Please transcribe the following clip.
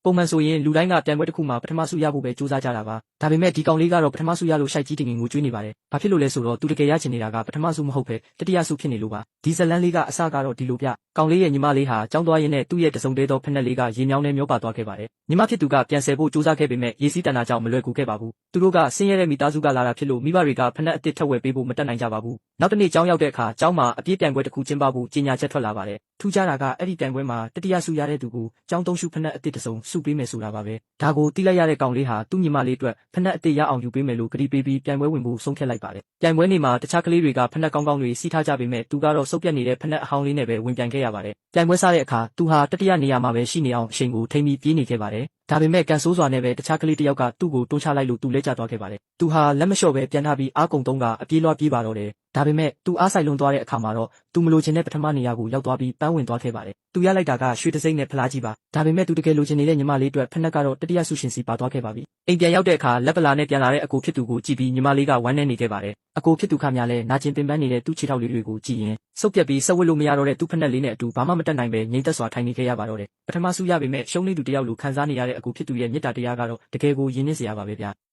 ပုံမှန်ဆိုရင်လူတိုင်းကပြိုင်ပွဲတစ်ခုမှာပထမဆုရဖို့ပဲစူးစမ်းကြတာပါဒါပေမဲ့ဒီကောင်လေးကတော့ပထမဆုရလို့ရှိုက်ကြီးတင်ငင်ငိုကြွေးနေပါတယ်ဘာဖြစ်လို့လဲဆိုတော့သူတကယ်ရချင်နေတာကပထမဆုမဟုတ်ပဲတတိယဆုဖြစ်နေလို့ပါဒီဇလန်းလေးကအစကတော့ဒီလိုပြကောင်လေးရဲ့ညီမလေးဟာကြောင်းသွားရင်းနဲ့သူ့ရဲ့တစုံတည်းသောဖက်နှက်လေးကရေမြောင်းနဲ့မျောပါသွားခဲ့ပါတယ်ညီမဖြစ်သူကပြန်ဆယ်ဖို့စူးစမ်းခဲ့ပေမဲ့ရေစီးတန်တာကြောင့်မလွယ်ကူခဲ့ပါဘူးသူတို့ကဆင်းရဲတဲ့မိသားစုကလာတာဖြစ်လို့မိဘတွေကဖက်နှက်အစ်စ်ထက်ဝယ်ပေးဖို့မတတ်နိုင်ကြပါဘူးနောက်တစ်နေ့ကျောင်းရောက်တဲ့အခါကျောင်းမှာအပြည့်ပြိုင်ပွဲတစ်ခုကျင်းပဖို့ကြေညာချက်ထွက်လာပါတယ်ထူးခြားတာကအဲ့ဒီပြိုင်ပွဲမှာတတိယဆုရတဲ့သူကိုကျောင်းသုံးရှုဖက်နှက်အစ်စ်တစ်စုံစုပေးမယ်ဆိုတာပါပဲဒါကိုတိလိုက်ရတဲ့ကောင်လေးဟာသူ့ညီမလေးအတွက်ဖက်နှက်အစ်စ်ရအောင်ယူပေးမယ်လို့ကတိပေးပြီးပြိုင်ပွဲဝင်ဖို့ဆုံးဖြတ်လိုက်ပါတယ်ပြိုင်ပွဲနေ့မှာတခြားကလေးတွေကဖက်နှက်ကောင်းကောင်းတွေစီးထားကြပေမဲ့သူကတော့စုပ်ပြတ်နေတဲ့ဖက်နှက်အဟောင်းလေးနဲ့ပဲဝင်ပြိုင်ခဲ့ရပါတယ်ပြိုင်ပွဲစားတဲ့အခါသူဟာတတိယနေရာမှာပဲရှိနေအောင်အချိန်ကိုထိန်းပြီးပြေးနေခဲ့ပါတယ်ဒါပေမဲ့ကန်ဆိုးစွာနဲ့ပဲတခြားကလေးတစ်ယောက်ကသူ့ကိုတွန်းချလိုက်လို့သူလဲကျသွားခဲ့ပါတယ်သူဟာလက်မလျှော့ပဲပြန်ထားပြီးအားကုန်သုံးကအပြေးလွှားပြေးပါတော့တယ်ဒါပေမဲ့သူအားဆိုင်လွန်သွားတဲ့အခါမှာတော့သူမလိုချင်တဲ့ပထမနေရာကိုရောက်သွားပြီးပန်းဝင်သွားခဲ့ပါတယ်သူရလိုက်တာကရွှေတစိမ့်နဲ့ဖလားကြီးပါဒါပေမဲ့သူတကယ်လိုချင်နေတဲ့ညီမလေးအတွက်ဖက်နှက်ကတော့တတိယဆုရှင်စီပါသွားခဲ့ပါပြီအိမ်ပြန်ရောက်တဲ့အခါလက်ပလာနဲ့ပြန်လာတဲ့အကိုဖြစ်သူကိုကြည့်ပြီးညီမလေးကဝမ်းနည်းနေခဲ့ပါတယ်အကိုဖြစ်သူခမများလဲနာကျင်ပင်ပန်းနေတဲ့သူ့ခြေထောက်လေးတွေကိုကြည့်ရင်စုပ်ပြက်ပြီးဆက်ဝတ်လို့မရတော့တဲ့သူ့ဖက်နှက်လေးနဲ့အတူဘာမှမတတ်နိုင်ပဲငြိမ်သက်စွာထိုင်နေခဲ့ရပါတော့တယ်ပထမဆုရပေမဲ့ရှုံးနေသူတယောက်လိုခံစားနေရတဲ့အကိုဖြစ်သူရဲ့မေတ္တာတရားကတော့တကယ်ကိုယဉ်နှင်းစရာပါပဲဗျာ